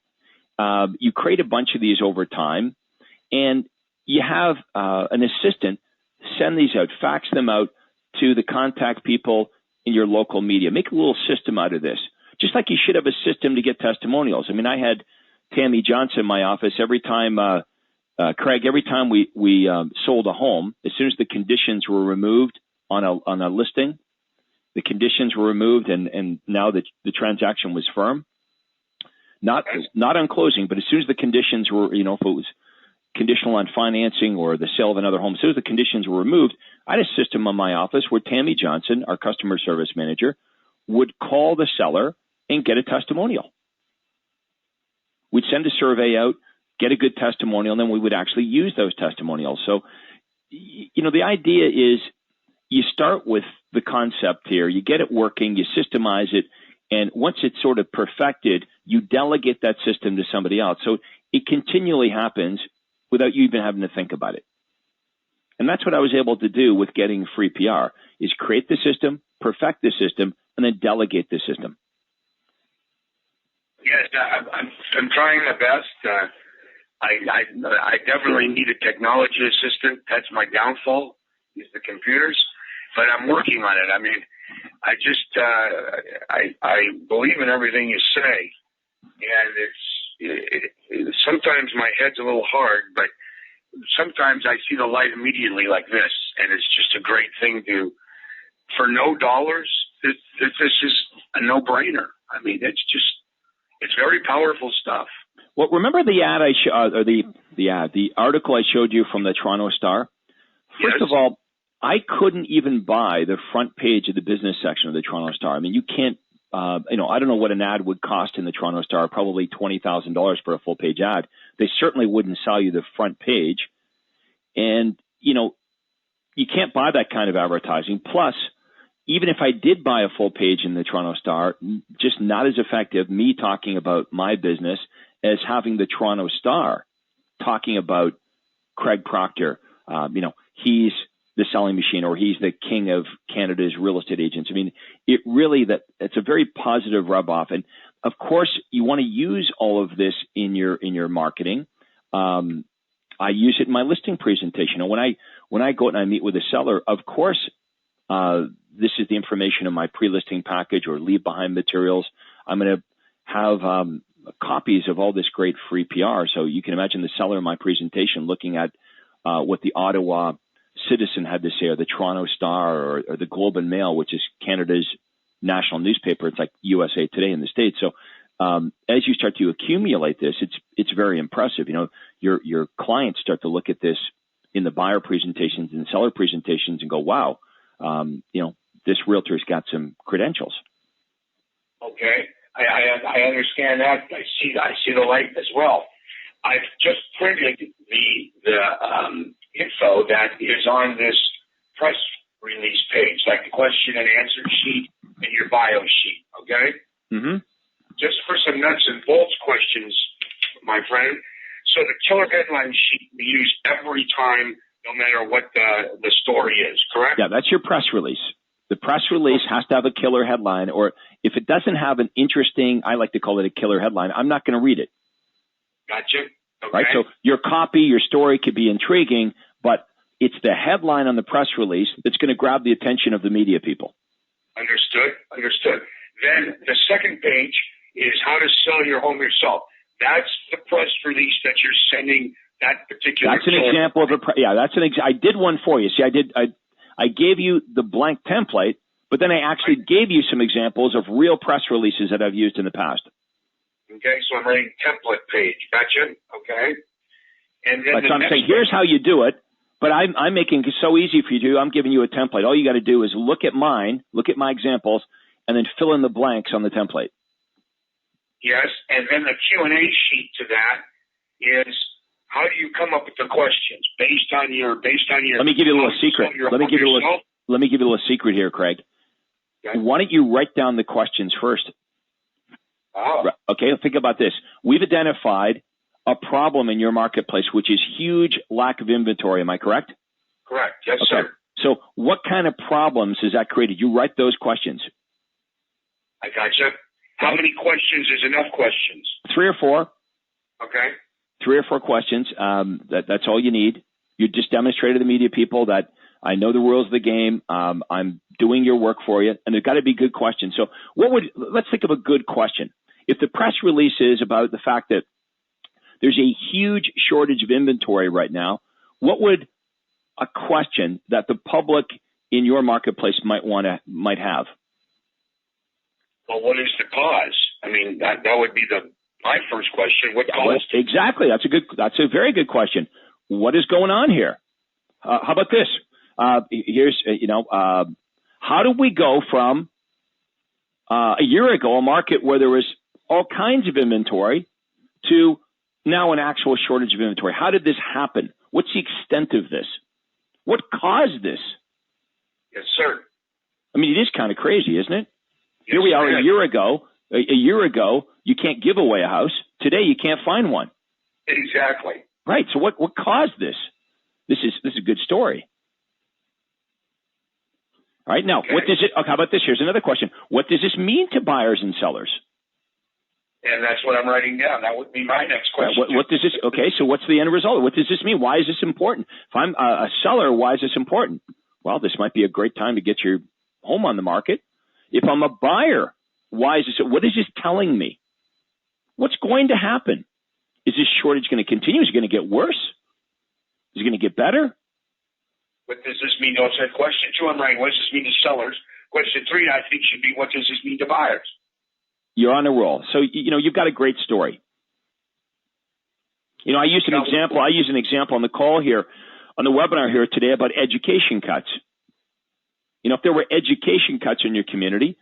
C: You create a bunch of these over time, and you have an assistant send these out, fax them out to the contact people in your local media. Make a little system out of this, just like you should have a system to get testimonials. I mean, I had Tammy Johnson in my office every time, Craig, every time we sold a home, as soon as the conditions were removed on a listing, the conditions were removed and now the transaction was firm. Not on closing, but as soon as the conditions were, if it was conditional on financing or the sale of another home, as soon as the conditions were removed, I had a system in my office where Tammy Johnson, our customer service manager, would call the seller and get a testimonial. We'd send a survey out, get a good testimonial, and then we would actually use those testimonials. So, the idea is you start with the concept here, you get it working, you systemize it, and once it's sort of perfected, you delegate that system to somebody else. So it continually happens without you even having to think about it. And that's what I was able to do with getting free PR, is create the system, perfect the system, and then delegate the system.
E: Yes, I'm trying my best. I definitely need a technology assistant. That's my downfall, is the computers. But I'm working on it. I mean, I believe in everything you say, and sometimes my head's a little hard, but sometimes I see the light immediately like this, and it's just a great thing to, for no dollars, this is a no-brainer. I mean, it's very powerful stuff.
C: Well, remember the ad the article I showed you from the Toronto Star? First of all, I couldn't even buy the front page of the business section of the Toronto Star. I mean, you can't, I don't know what an ad would cost in the Toronto Star, probably $20,000 for a full page ad. They certainly wouldn't sell you the front page. And, you can't buy that kind of advertising. Plus, even if I did buy a full page in the Toronto Star, just not as effective, me talking about my business, as having the Toronto Star talking about Craig Proctor. He's the selling machine, or he's the king of Canada's real estate agents. I mean, it's a very positive rub off. And of course, you want to use all of this in your marketing. I use it in my listing presentation. And when I go out and I meet with a seller, of course, this is the information in my pre-listing package or leave behind materials. I'm going to have copies of all this great free PR. So you can imagine the seller in my presentation looking at what the Ottawa Citizen had to say, or the Toronto Star, or the Globe and Mail, which is Canada's national newspaper. It's like USA Today in the States. So as you start to accumulate this, it's very impressive. Your clients start to look at this in the buyer presentations and seller presentations and go, wow, this realtor's got some credentials.
E: Okay, I understand that. I see the light as well. I've just printed the info that is on this press release page, like the question and answer sheet and your bio sheet. Okay.
C: Mm-hmm.
E: Just for some nuts and bolts questions, my friend. So the killer headline sheet we use every time, no matter what the story is, correct?
C: Yeah, that's your press release. The press release has to have a killer headline, or if it doesn't have an interesting, I like to call it a killer headline, I'm not going to read it.
E: Gotcha. Okay.
C: Right? So your copy, your story could be intriguing, but it's the headline on the press release that's going to grab the attention of the media people.
E: Understood. Then the second page is how to sell your home yourself. That's the press release that you're sending that particular.
C: That's an example of I did one for you. See, I gave you the blank template, but then I actually gave you some examples of real press releases that I've used in the past.
E: Okay, so I'm writing template page. Gotcha. Okay. And then
C: so I'm saying, here's how you do it, but I'm making it so easy for you to do. I'm giving you a template. All you got to do is look at mine, look at my examples, and then fill in the blanks on the template.
E: Yes, and then the Q&A sheet to that is how do you come up with the questions based on your.
C: Let me give you a little secret. Let me give you a little secret here, Craig. Okay. Why don't you write down the questions first?
E: Oh.
C: Okay, think about this. We've identified a problem in your marketplace, which is huge lack of inventory. Am I correct?
E: Correct. Yes,
C: okay.
E: Sir.
C: So what kind of problems has that created? You write those questions.
E: I gotcha. How many questions is enough questions?
C: 3 or 4.
E: Okay.
C: 3 or 4 questions. That's all you need. You just demonstrated to the media people that I know the rules of the game. I'm doing your work for you, and they've got to be good questions. So let's think of a good question. If the press release is about the fact that there's a huge shortage of inventory right now, what would a question that the public in your marketplace might have?
E: Well, what is the cause? I mean, that would be my first question. What caused?
C: Exactly. That's a very good question. What is going on here? How about this? Here's how do we go from a year ago a market where there was all kinds of inventory to now an actual shortage of inventory? How did this happen? What's the extent of this? What caused this?
E: Yes, sir.
C: I mean, it is kind of crazy, isn't it?
E: Yes,
C: here we are a year ago. A year ago, you can't give away a house. Today, you can't find one.
E: Exactly.
C: Right. So what caused this? This is a good story. All right. Now, what does it? Okay, how about this? Here's another question. What does this mean to buyers and sellers?
E: And that's what I'm writing down. That would be my next question.
C: What does this? Okay. So what's the end result? What does this mean? Why is this important? If I'm a seller, why is this important? Well, this might be a great time to get your home on the market. If I'm a buyer, why is this? What is this telling me? What's going to happen? Is this shortage going to continue? Is it going to get worse? Is it going to get better?
E: What does this mean? Also, question 2, I'm writing, what does this mean to sellers? Question 3, I think, should be, what does this mean to buyers?
C: You're on a roll. So, you've got a great story. I use an example on the call here, on the webinar here today about education cuts. If there were education cuts in your community,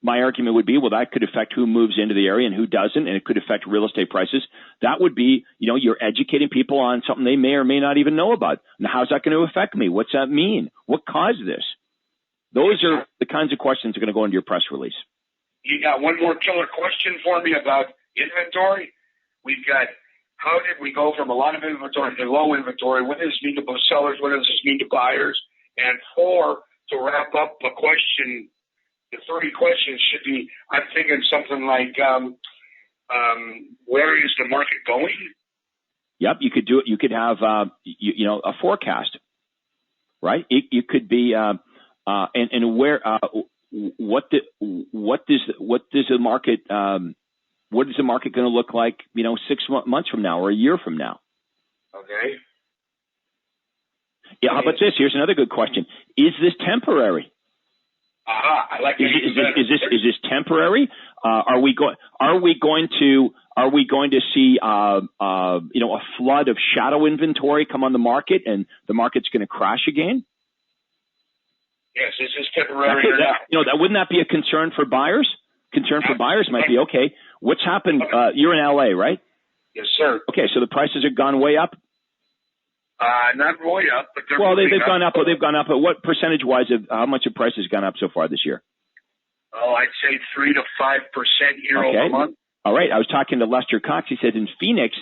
C: my argument would be, well, that could affect who moves into the area and who doesn't, and it could affect real estate prices. That would be, you're educating people on something they may or may not even know about. Now, how's that going to affect me? What's that mean? What caused this? Those are the kinds of questions that are going to go into your press release.
E: You got one more killer question for me about inventory? We've got, how did we go from a lot of inventory to low inventory? What does this mean to both sellers? What does this mean to buyers? And 4, to wrap up a question, the 30 questions should be, I'm thinking something like, where is the market going?
C: Yep, you could do it. You could have, a forecast, right? It could be, and where, what does the market going to look like, 6 months from now or a year from now?
E: Okay.
C: Yeah. How about this? Here's another good question. Is this temporary?
E: I like
C: is this temporary? Are we going to see a flood of shadow inventory come on the market and the market's going to crash again?
E: Yes, is this temporary or not?
C: Wouldn't that be a concern for buyers? Concern for buyers might be, okay, what's happened? You're in LA, right?
E: Yes, sir.
C: Okay, so the prices have gone way up?
E: Not way up, but they're
C: they've gone up. They've gone up. But what percentage-wise, how much of price has gone up so far this year?
E: Oh, I'd say 3 to 5% year over month.
C: All right. I was talking to Lester Cox. He said in Phoenix,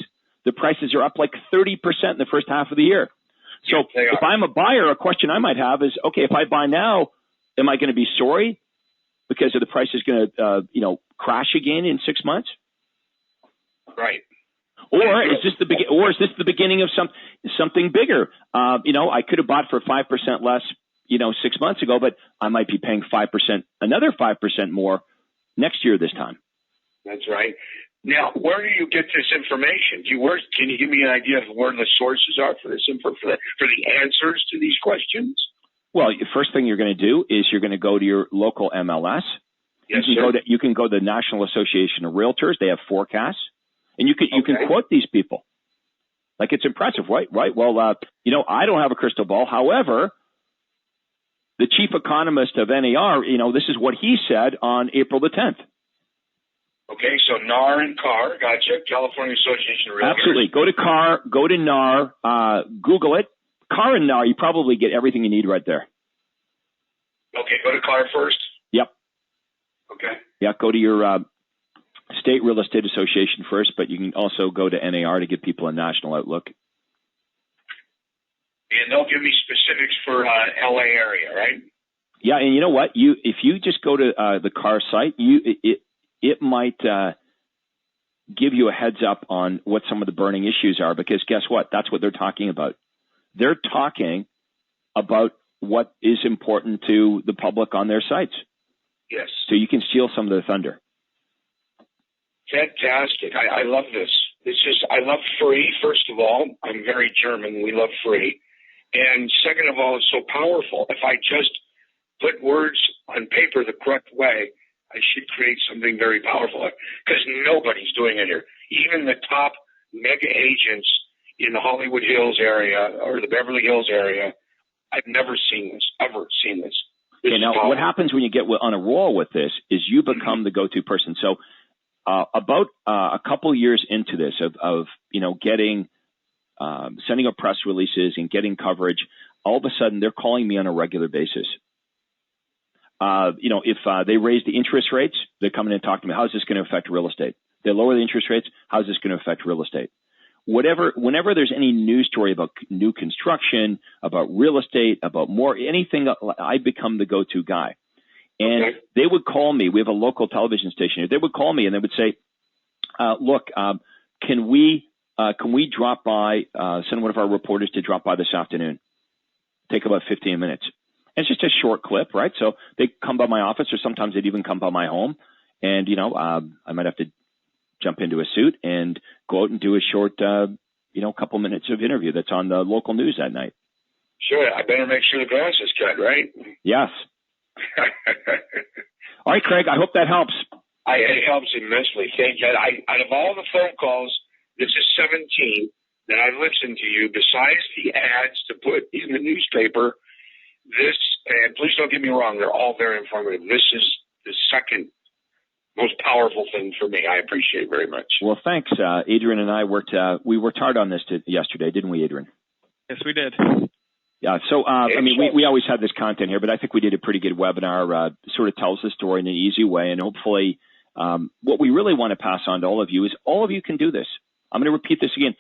C: the prices are up like 30% in the first half of the year. So if I'm a buyer, a question I might have is, okay, if I buy now, am I going to be sorry because the price is going to, crash again in 6 months?
E: Right.
C: Or is this the beginning of something bigger? I could have bought for 5% less, 6 months ago, but I might be paying 5%, another 5% more next year this time.
E: That's right. Now, where do you get this information? Can you give me an idea of where the sources are for this info, for the answers to these questions?
C: Well, the first thing you're going to do is you're going to go to your local MLS
E: Yes,
C: you can go to the National Association of Realtors. They have forecasts, and you can quote these people. Like, it's impressive, right? Well, I don't have a crystal ball. However, the chief economist of NAR, this is what he said on April the 10th.
E: Okay, so NAR and CAR, gotcha. California Association of Realtors.
C: Absolutely. Go to CAR, go to NAR, Google it. CAR and NAR, you probably get everything you need right there.
E: Okay, go to CAR first?
C: Yep.
E: Okay.
C: Yeah, go to your State Real Estate Association first, but you can also go to NAR to give people a national outlook.
E: And they'll give me specifics for LA area, right?
C: Yeah, and you know what? If you just go to the CAR site, it might give you a heads up on what some of the burning issues are, because guess what? That's what they're talking about. They're talking about what is important to the public on their sites.
E: Yes.
C: So you can steal some of their thunder.
E: Fantastic. I love this. I love free, first of all. I'm very German. We love free. And second of all, it's so powerful. If I just put words on paper the correct way, I should create something very powerful, because nobody's doing it here. Even the top mega agents in the Hollywood Hills area or the Beverly Hills area, I've never seen this, ever seen this.
C: Okay, now, what happens when you get on a roll with this is you become the go-to person. So about a couple years into this of getting sending up press releases and getting coverage, all of a sudden they're calling me on a regular basis. If they raise the interest rates, they're coming in and talking to me. How's this going to affect real estate? They lower the interest rates. How's this going to affect real estate? Whenever there's any news story about new construction, about real estate, about anything, I become the go-to guy. And they would call me. We have a local television station here. They would call me and they would say, look, can we drop by, send one of our reporters to drop by this afternoon? Take about 15 minutes. And it's just a short clip, right? So they come by my office, or sometimes they'd even come by my home. And, I might have to jump into a suit and go out and do a short, couple minutes of interview that's on the local news that night.
E: Sure. I better make sure the grass is cut, right?
C: Yes. All right, Craig, I hope that helps.
E: It helps immensely. Thank you. Out of all the phone calls, this is 17 that I've listened to you, besides the ads to put in the newspaper. This, and please don't get me wrong, they're all very informative. This is the second most powerful thing for me. I appreciate it very much.
C: Well, thanks. Adrian and I worked hard on this yesterday, didn't we, Adrian?
D: Yes, we did.
C: Yeah. So, we always have this content here, but I think we did a pretty good webinar, sort of tells the story in an easy way. And hopefully, what we really want to pass on to all of you is all of you can do this. I'm going to repeat this again.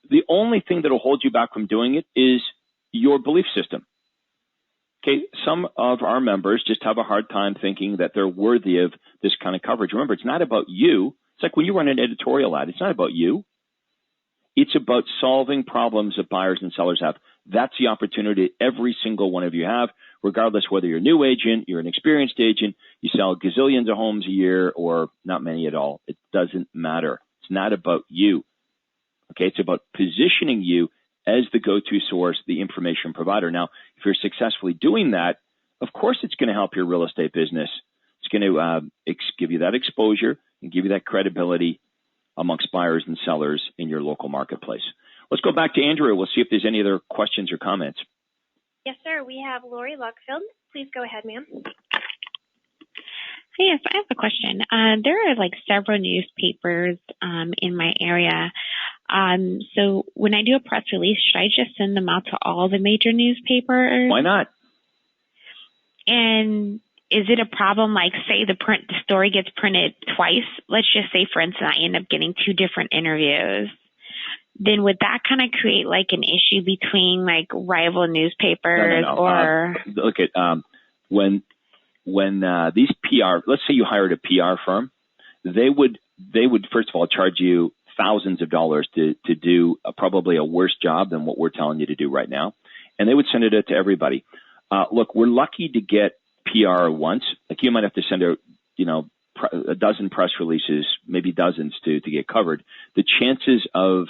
C: The only thing that will hold you back from doing it is your belief system. Okay, some of our members just have a hard time thinking that they're worthy of this kind of coverage. Remember, it's not about you. It's like when you run an editorial ad, it's not about you. It's about solving problems that buyers and sellers have. That's the opportunity every single one of you have, regardless whether you're a new agent, you're an experienced agent, you sell gazillions of homes a year, or not many at all. It doesn't matter. It's not about you. Okay, it's about positioning you as the go-to source, the information provider. Now, if you're successfully doing that, of course it's going to help your real estate business. It's going to give you that exposure and give you that credibility amongst buyers and sellers in your local marketplace. Let's go back to Andrew. We'll see if there's any other questions or comments.
B: Yes, sir. We have Lori Luckfield. Please go ahead, ma'am.
F: Yes, I have a question. There are several newspapers in my area. So when I do a press release, should I just send them out to all the major newspapers?
C: Why not?
F: And is it a problem, say the story gets printed twice? Let's just say, for instance, I end up getting 2 different interviews. Then would that kind of create an issue between rival newspapers?
C: No.
F: Or
C: look at when these PR, let's say you hired a PR firm, they would first of all charge you thousands of dollars to do probably a worse job than what we're telling you to do right now, and they would send it out to everybody. Look, we're lucky to get PR once. You might have to send out a dozen press releases, maybe dozens to get covered. The chances of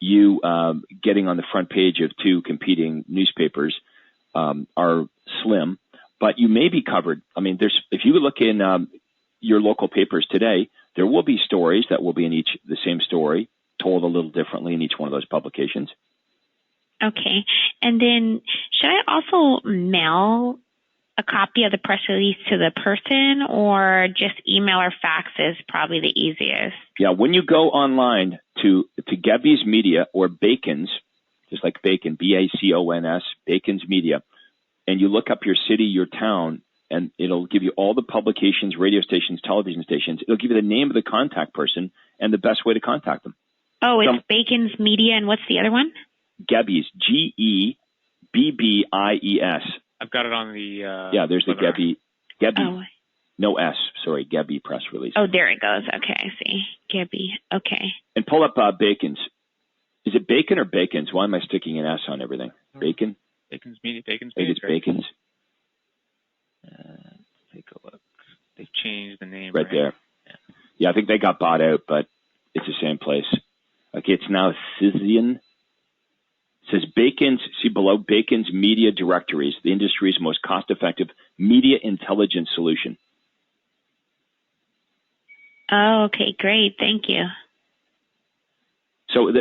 C: you getting on the front page of 2 competing newspapers are slim, but you may be covered. I mean, if you look in your local papers today, there will be stories that will be in the same story, told a little differently in each one of those publications.
F: Okay. And then should I also mail a copy of the press release to the person, or just email or fax is probably the easiest?
C: Yeah, when you go online to Gebby's Media or Bacon's, just like Bacon, Bacons, Bacon's Media, and you look up your city, your town, and it'll give you all the publications, radio stations, television stations. It'll give you the name of the contact person and the best way to contact them.
F: Oh, it's Bacon's Media, and what's the other one?
C: Gebby's, Gebbies.
D: I've got it on the
C: there's the
D: webinar.
C: Gebby.
F: Oh.
C: No S, sorry, Gebby press release.
F: Oh, there it goes. Okay, I see. Gebby. Okay.
C: And pull up Bacon's. Is it Bacon or Bacon's? Why am I sticking an S on everything? Bacon?
D: Bacon's Media, Bacon's
C: I think it's
D: Media.
C: Bacon's.
D: Take a look. They've changed the name.
C: Right there. Yeah, I think they got bought out, but it's the same place. Okay, it's now Cision. It says Bacon's, see below, Bacon's Media Directories, the industry's most cost-effective media intelligence solution.
F: Oh, okay, great. Thank you.
C: So,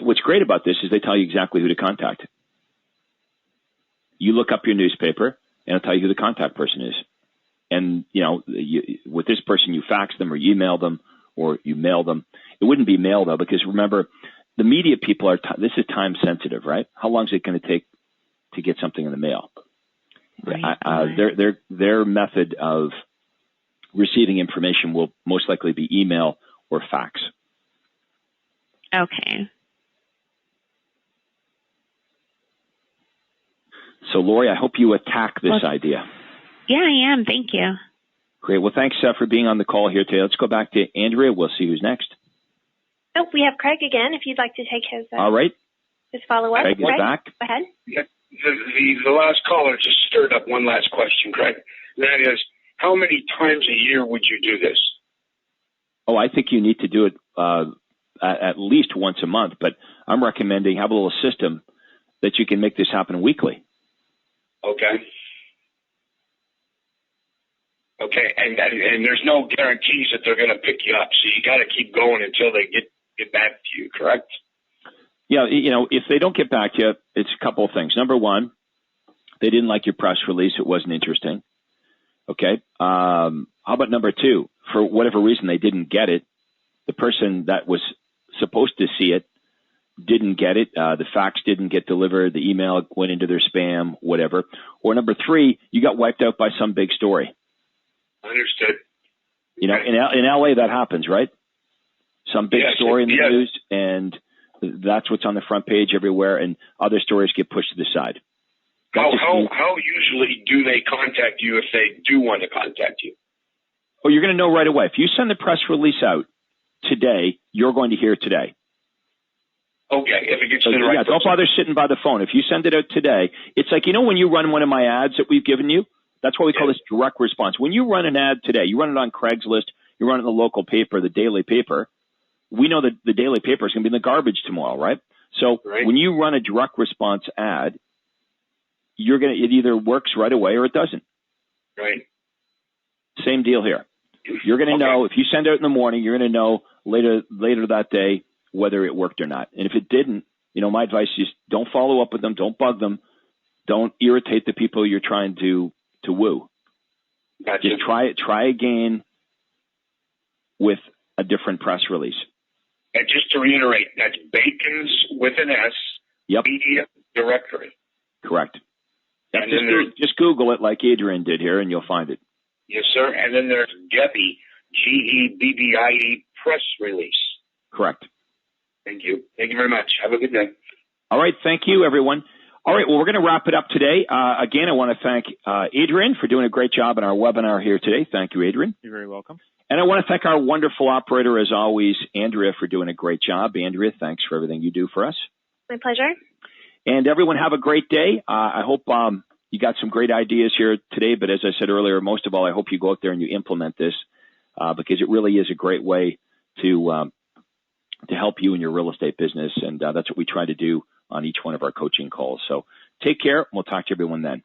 C: what's great about this is they tell you exactly who to contact. You look up your newspaper, and it'll tell you who the contact person is. And, with this person, you fax them or you email them or you mail them. It wouldn't be mail, though, because remember, the media people this is time sensitive, right? How long is it going to take to get something in the mail?
F: Right.
C: Their method of receiving information will most likely be email or fax.
F: Okay.
C: So, Lori, I hope you attack this idea.
F: Yeah, I am. Thank you.
C: Great. Well, thanks for being on the call here today. Let's go back to Andrea. We'll see who's next.
B: Oh, we have Craig again, if you'd like to take his
C: All right.
B: his follow-up.
C: Craig is back.
B: Go ahead.
E: Yeah, the last caller just stirred up one last question, Craig. That is, how many times a year would you do this?
C: Oh, I think you need to do it at least once a month, but I'm recommending have a little system that you can make this happen weekly.
E: Okay. Okay, and there's no guarantees that they're going to pick you up, so you got to keep going until they get back to you, correct?
C: Yeah, if they don't get back to you, it's a couple of things. Number one, they didn't like your press release. It wasn't interesting. Okay. How about number two? For whatever reason, they didn't get it. The person that was supposed to see it didn't get it. The fax didn't get delivered. The email went into their spam, whatever. Or number three, you got wiped out by some big story.
E: Understood.
C: In LA, that happens, right? Some big story in the news, and that's what's on the front page everywhere, and other stories get pushed to the side.
E: How usually do they contact you if they do want to contact you?
C: Oh, you're going to know right away. If you send the press release out today, you're going to hear it today.
E: Okay, if it gets to the right person.
C: Don't bother sitting by the phone. If you send it out today, it's like, when you run one of my ads that we've given you, that's why we call this direct response. When you run an ad today, you run it on Craigslist, you run it in the local paper, the daily paper, we know that the daily paper is going to be in the garbage tomorrow, right? So when you run a direct response ad, it either works right away or it doesn't.
E: Right.
C: Same deal here. You're going to know, if you send it out in the morning, you're going to know later that day whether it worked or not. And if it didn't, my advice is don't follow up with them, don't bug them, don't irritate the people you're trying to woo.
E: Gotcha.
C: Just try again with a different press release.
E: And just to reiterate, that's Bacon's with an S.
C: Yep.
E: Media Directory.
C: Correct.
E: And
C: just Google it like Adrian did here, and you'll find it.
E: Yes, sir. And then there's Gebby, Gebbie press release.
C: Correct.
E: Thank you. Thank you very much. Have a good day.
C: All right. Thank you, everyone. All right. Well, we're going to wrap it up today. Again, I want to thank Adrian for doing a great job in our webinar here today. Thank you, Adrian.
D: You're very welcome.
C: And I want to thank our wonderful operator, as always, Andrea, for doing a great job. Andrea, thanks for everything you do for us.
B: My pleasure.
C: And everyone, have a great day. I hope you got some great ideas here today. But as I said earlier, most of all, I hope you go out there and you implement this because it really is a great way to help you in your real estate business. And that's what we try to do on each one of our coaching calls. So take care. We'll talk to everyone then.